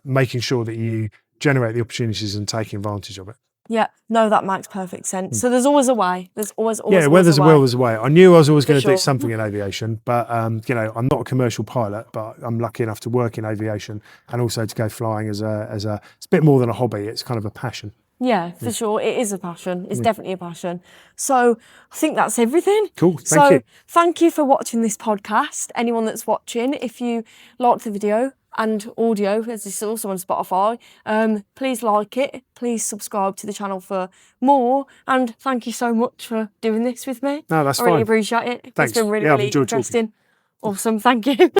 making sure that you generate the opportunities and taking advantage of it. Yeah, no, that makes perfect sense. So there's always a way. There's always where there's a will, there's a way. I knew I was always going to do something in aviation, but you know, I'm not a commercial pilot, but I'm lucky enough to work in aviation and also to go flying as a. It's a bit more than a hobby. It's kind of a passion. Yeah, for sure. It is a passion. It's definitely a passion. So I think that's everything. Cool. Thank you. Thank you for watching this podcast. Anyone that's watching, if you liked the video and audio, as this is also on Spotify, please like it. Please subscribe to the channel for more. And thank you so much for doing this with me. No, that's fine. I really appreciate it. Thanks. It's been really, really interesting. Awesome. Thank you.